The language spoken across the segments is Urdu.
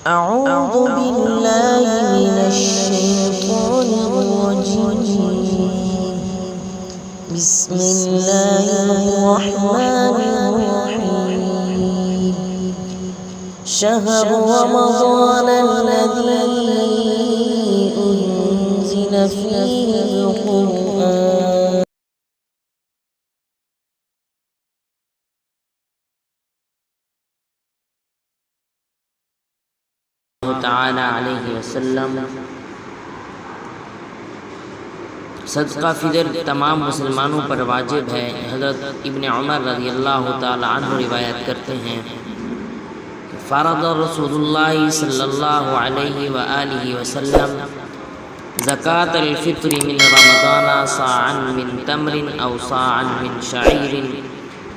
أعوذ بالله من الشيطان الرجيم. بسم الله الرحمن الرحيم. شهر رمضان الذي أنزل فيه القرآن تعالی علیہ وسلم صدقہ فطر تمام مسلمانوں پر واجب ہے۔ حضرت ابن عمر رضی اللہ تعالی عنہ روایت کرتے ہیں کہ فرض رسول اللہ صلی اللہ علیہ وآلہ وسلم زکاة الفطر من رمضان صاعا من تمر او صاعا من شعیر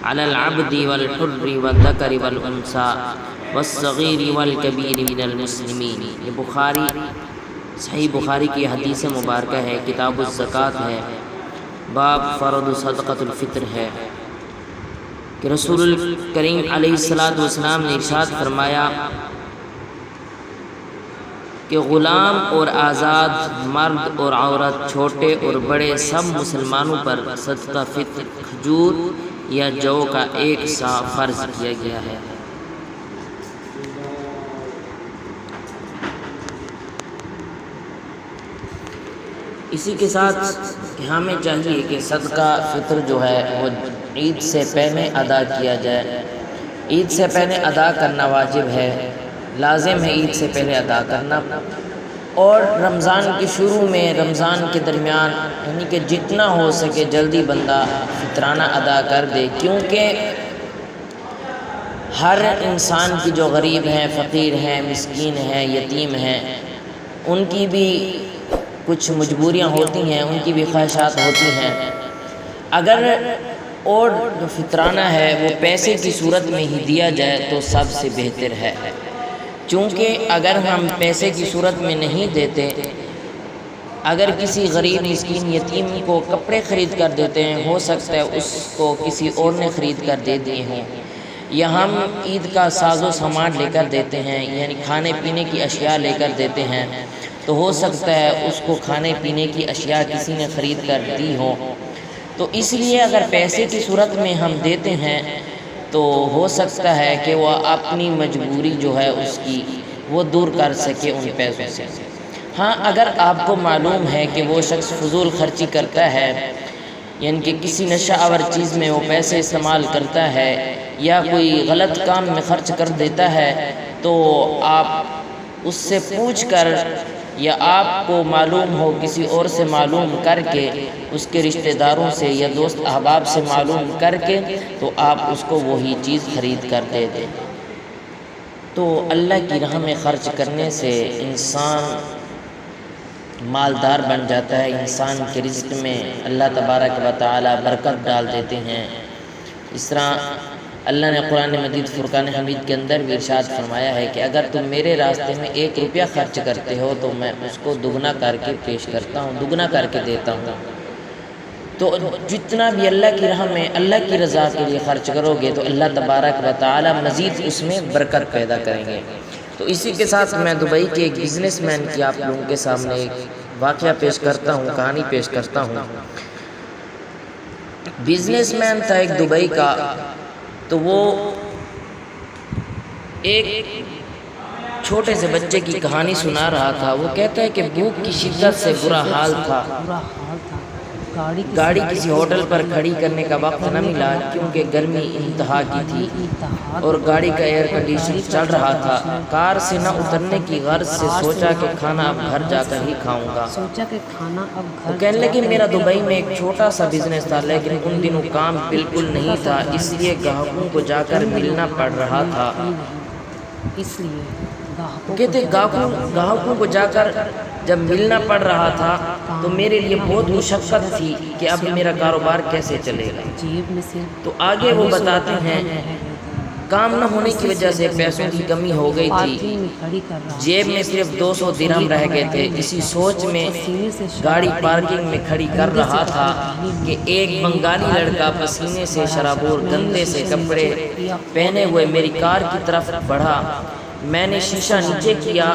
علی العبد والحر والذکر والانثى والصغیر والکبیر من المسلمین۔ یہ صحیح بخاری کی حدیث مبارکہ ہے، کتاب الزکوٰۃ ہے، باب فرض صدقۃ الفطر ہے کہ رسول کریم علیہ السلام نے ارشاد فرمایا کہ غلام اور آزاد، مرد اور عورت، چھوٹے اور بڑے، سب مسلمانوں پر صدقہ فطر کھجور یا جو کا ایک سا فرض کیا گیا ہے۔ اسی کے ساتھ ہمیں چاہیے کہ صدقہ فطر جو ہے وہ عید سے پہلے ادا کیا جائے۔ عید سے پہلے ادا کرنا واجب ہے، لازم ہے عید سے پہلے ادا کرنا، اور رمضان کے شروع میں، رمضان کے درمیان، یعنی کہ جتنا ہو سکے جلدی بندہ فطرانہ ادا کر دے، کیونکہ ہر انسان کی جو غریب ہیں، فقیر ہیں، مسکین ہیں، یتیم ہیں، ان کی بھی کچھ مجبوریاں ہوتی ہیں، ان کی بھی خواہشات ہوتی ہیں۔ اگر اور جو فطرانہ ہے وہ پیسے کی صورت میں ہی دیا جائے تو سب سے بہتر ہے، چونکہ اگر ہم پیسے کی صورت میں نہیں دیتے، اگر کسی غریب مسکین یتیم کو کپڑے خرید کر دیتے ہیں، ہو سکتا ہے اس کو کسی اور نے خرید کر دے دیے ہوں، یا ہم عید کا ساز و سامان لے کر دیتے ہیں، یعنی کھانے پینے کی اشیاء لے کر دیتے ہیں، تو ہو سکتا ہے اس کو کھانے پینے کی اشیاء کسی نے خرید کر دی ہو۔ تو اس لیے اگر پیسے کی صورت میں ہم دیتے ہیں تو ہو سکتا ہے کہ وہ اپنی مجبوری جو ہے اس کی وہ دور کر سکے ان پیسوں سے۔ ہاں، اگر آپ کو معلوم ہے کہ وہ شخص فضول خرچی کرتا ہے، یعنی کہ کسی نشہ آور چیز میں وہ پیسے استعمال کرتا ہے یا کوئی غلط کام میں خرچ کر دیتا ہے، تو آپ اس سے پوچھ کر، یا آپ کو معلوم ہو کسی اور سے معلوم کر کے، اس کے رشتہ داروں سے یا دوست احباب سے معلوم کر کے، تو آپ اس کو وہی چیز خرید کر دے دیں۔ تو اللہ کی راہ میں خرچ کرنے سے انسان مالدار بن جاتا ہے، انسان کے رزق میں اللہ تبارک و تعالی برکت ڈال دیتے ہیں۔ اس طرح اللہ نے قرآن مجید فرقان حمید کے اندر بھی ارشاد فرمایا ہے کہ اگر تم میرے راستے میں 1 روپیہ خرچ کرتے ہو تو میں اس کو دگنا کر کے پیش کرتا ہوں، دگنا کر کے دیتا ہوں۔ تو جتنا بھی اللہ کی راہ میں اللہ کی رضا کے لیے خرچ کرو گے تو اللہ تبارک و تعالی مزید اس میں برکت پیدا کریں گے۔ تو اسی کے ساتھ میں دبئی کے ایک بزنس مین کی آپ لوگوں کے سامنے ایک واقعہ پیش کرتا ہوں، کہانی پیش کرتا ہوں۔ بزنس مین تھا ایک دبئی کا، تو وہ ایک چھوٹے سے بچے کی کہانی سنا رہا تھا۔ وہ کہتا ہے کہ بھوک کی شدت سے برا حال تھا، گاڑی کسی ہوٹل پر کھڑی کرنے کا وقت نہ ملا کیونکہ گرمی انتہا کی تھی اور گاڑی کا ایئر کنڈیشن چل رہا تھا۔ کار سے نہ اترنے کی غرض سے سوچا کہ کھانا اب گھر جا کر ہی کھاؤں گا۔ وہ کہنے لگے میرا دبئی میں ایک چھوٹا سا بزنس تھا، لیکن ان دنوں کام بالکل نہیں تھا، اس لیے گاہکوں کو جا کر ملنا پڑ رہا تھا۔ کہتے گاہکوں کو جا کر جب ملنا پڑ رہا تھا تو میرے لیے بہت مشقت تھی کہ اب میرا کاروبار کیسے چلے گا۔ تو آگے وہ بتاتے ہیں کام نہ ہونے کی وجہ سے پیسوں کی کمی ہو گئی تھی، جیب میں صرف 200 درہم رہ گئے تھے۔ اسی سوچ میں گاڑی پارکنگ میں کھڑی کر رہا تھا کہ ایک بنگالی لڑکا پسینے سے شرابور گندے سے کپڑے پہنے ہوئے میری کار کی طرف بڑھا۔ میں نے شیشہ نیچے کیا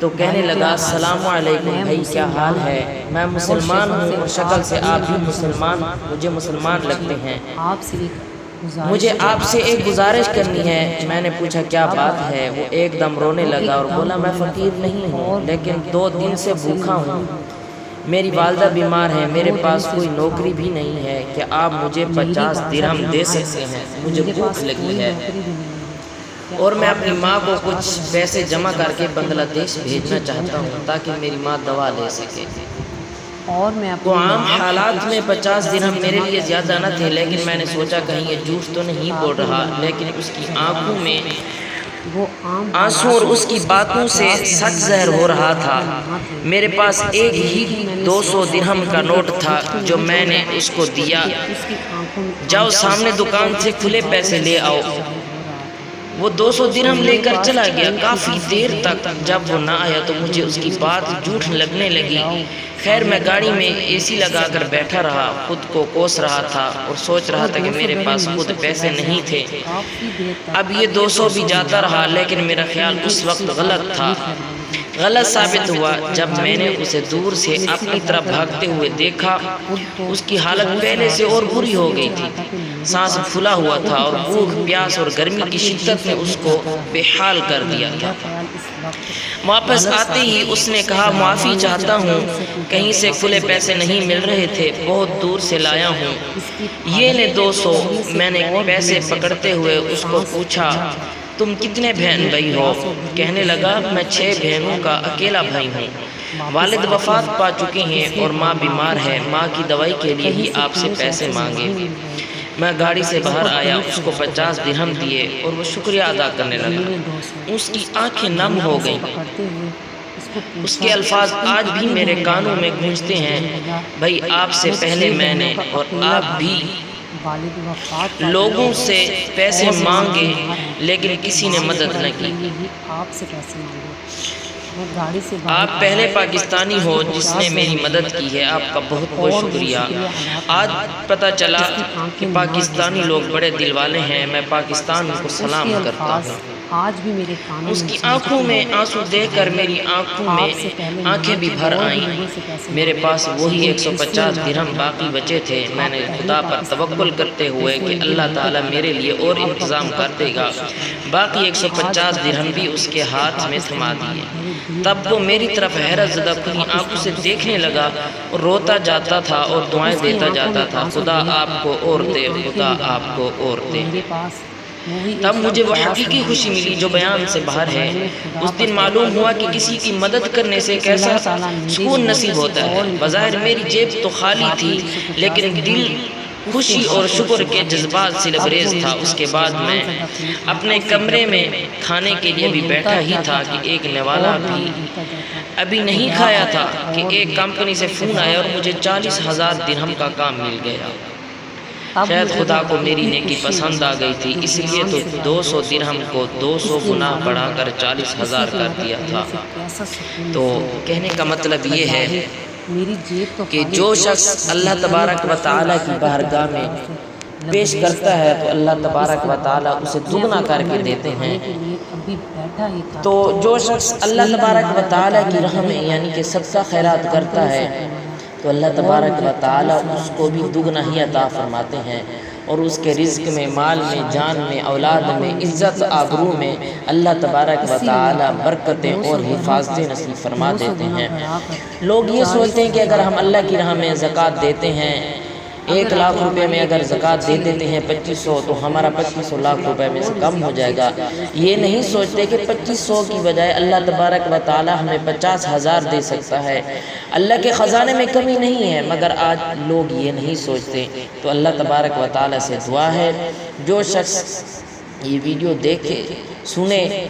تو کہنے لگا السلام علیکم بھائی، کیا حال ہے؟ میں مسلمان ہوں اور شکل سے آپ بھی مجھے مسلمان لگتے ہیں، مجھے آپ سے ایک گزارش کرنی ہے۔ میں نے پوچھا کیا بات ہے؟ وہ ایک دم رونے لگا اور بولا میں فقیر نہیں ہوں لیکن 2 دن سے بھوکا ہوں، میری والدہ بیمار ہے، میرے پاس کوئی نوکری بھی نہیں ہے، کہ آپ مجھے 50 درہم دے سکتے ہیں؟ مجھے بھوک لگی ہے اور میں اپنی ماں کو کچھ پیسے جمع کر کے بنگلہ دیش بھیجنا چاہتا ہوں تاکہ میری ماں دوا لے سکے۔ تو عام حالات میں 50 درہم میرے لیے زیادہ نہ تھے، لیکن میں نے سوچا کہیں یہ جھوٹ تو نہیں بول رہا، لیکن اس کی آنکھوں میں آنسو اور اس کی باتوں سے سخت زہر ہو رہا تھا۔ میرے پاس ایک ہی 200 درہم کا نوٹ تھا جو میں نے اس کو دیا، جاؤ سامنے دکان سے کھلے پیسے لے آؤ۔ وہ 200 درہم لے کر چلا گیا۔ کافی دیر تک جب وہ نہ آیا تو مجھے اس کی بات جھوٹ لگنے لگی۔ خیر میں گاڑی میں اے سی لگا کر بیٹھا رہا، خود کو کوس رہا تھا اور سوچ رہا تھا کہ میرے پاس خود پیسے نہیں تھے۔ اب یہ 200 بھی جاتا رہا، لیکن میرا خیال اس وقت غلط تھا۔ غلط ثابت ہوا جب میں نے اسے دور سے اپنی طرف بھاگتے ہوئے دیکھا۔ اس کی حالت پہلے سے اور بری ہو گئی تھی، سانس پھولا ہوا تھا اور بھوک، پیاس اور گرمی کی شدت نے اس کو بے حال کر دیا تھا۔ واپس آتے ہی اس نے کہا معافی چاہتا ہوں، کہیں سے کھلے پیسے نہیں مل رہے تھے، بہت دور سے لایا ہوں۔ یہ لے 200۔ میں نے پیسے پکڑتے ہوئے اس کو پوچھا تم کتنے بہن بھائی ہو؟ کہنے لگا میں 6 بہنوں کا اکیلا بھائی ہوں، والد وفات پا چکے ہیں اور ماں بیمار ہے، ماں کی دوائی کے لیے ہی آپ سے پیسے مانگے۔ میں گاڑی سے باہر آیا، اس کو 50 درہم دیے اور وہ شکریہ ادا کرنے لگا۔ اس کی آنکھیں نم ہو گئیں۔ اس کے الفاظ آج بھی میرے کانوں میں گونجتے ہیں، بھائی آپ سے پہلے میں نے اور آپ بھی لوگوں سے پیسے مانگے لیکن کسی نے مدد نہ کی۔ آپ پہلے پاکستانی ہو جس نے میری مدد کی ہے، آپ کا بہت بہت شکریہ۔ آج پتہ چلا کہ پاکستانی لوگ بڑے دل والے ہیں، میں پاکستان کو سلام کرتا ہوں۔ اس کی آنکھوں میں آنسو دیکھ کر میری آنکھوں میں آنکھیں بھی بھر آئیں۔ میرے پاس وہی 150 درہم باقی بچے تھے۔ میں نے خدا پر توکل کرتے ہوئے کہ اللہ تعالیٰ میرے لیے اور انتظام کر دے گا، باقی 150 درہم بھی اس کے ہاتھ میں تھما دیے۔ تب وہ میری طرف حیرت زدہ کھلی آنکھوں سے دیکھنے لگا اور روتا جاتا تھا اور دعائیں دیتا جاتا تھا، خدا آپ کو اور دے، خدا آپ کو اور دے۔ تب مجھے وہ حقیقی خوشی ملی جو بیان سے باہر ہے۔ اس دن معلوم ہوا کہ کسی کی مدد کرنے سے کیسا سکون نصیب ہوتا ہے۔ بظاہر میری جیب تو خالی تھی لیکن دل خوشی اور شکر کے جذبات سے لبریز تھا۔ اس کے بعد میں اپنے کمرے میں کھانے کے لیے بھی بیٹھا ہی تھا کہ ایک نوالا بھی ابھی نہیں کھایا تھا کہ ایک کمپنی سے فون آیا اور مجھے 40,000 درہم کا کام مل گیا۔ شاید خدا کو میری نیکی پسند آ گئی تھی، اس لیے تو 200 درہم کو 200 گنا بڑھا کر 40,000 کر دیا تھا۔ تو کہنے کا مطلب یہ ہے کہ جو شخص اللہ تبارک و تعالیٰ کی بارگاہ میں پیش کرتا ہے تو اللہ تبارک و تعالیٰ اسے دگنا کر کے دیتے ہیں۔ تو جو شخص اللہ تبارک و تعالیٰ کی راہ میں یعنی کہ صدقہ خیرات کرتا ہے تو اللہ تبارک و تعالیٰ اس کو بھی دگنا ہی عطا فرماتے ہیں، اور اس کے رزق میں، مال میں، جان میں، اولاد میں، عزت آبرو میں اللہ تبارک و تعالیٰ برکتیں اور حفاظتیں نصیب فرما دیتے ہیں۔ لوگ یہ سوچتے ہیں کہ اگر ہم اللہ کی راہ میں زکوٰۃ دیتے ہیں، 1 لاکھ روپے میں اگر زکوٰۃ دے دیتے ہیں 2500 تو ہمارا 2500 لاکھ روپے میں سے کم ہو جائے گا۔ یہ نہیں سوچتے کہ 2500 کی بجائے اللہ تبارک و تعالیٰ ہمیں 50,000 دے سکتا ہے۔ اللہ کے خزانے میں کمی نہیں ہے، مگر آج لوگ یہ نہیں سوچتے۔ تو اللہ تبارک و تعالیٰ سے دعا ہے جو شخص یہ ویڈیو دیکھے، سنے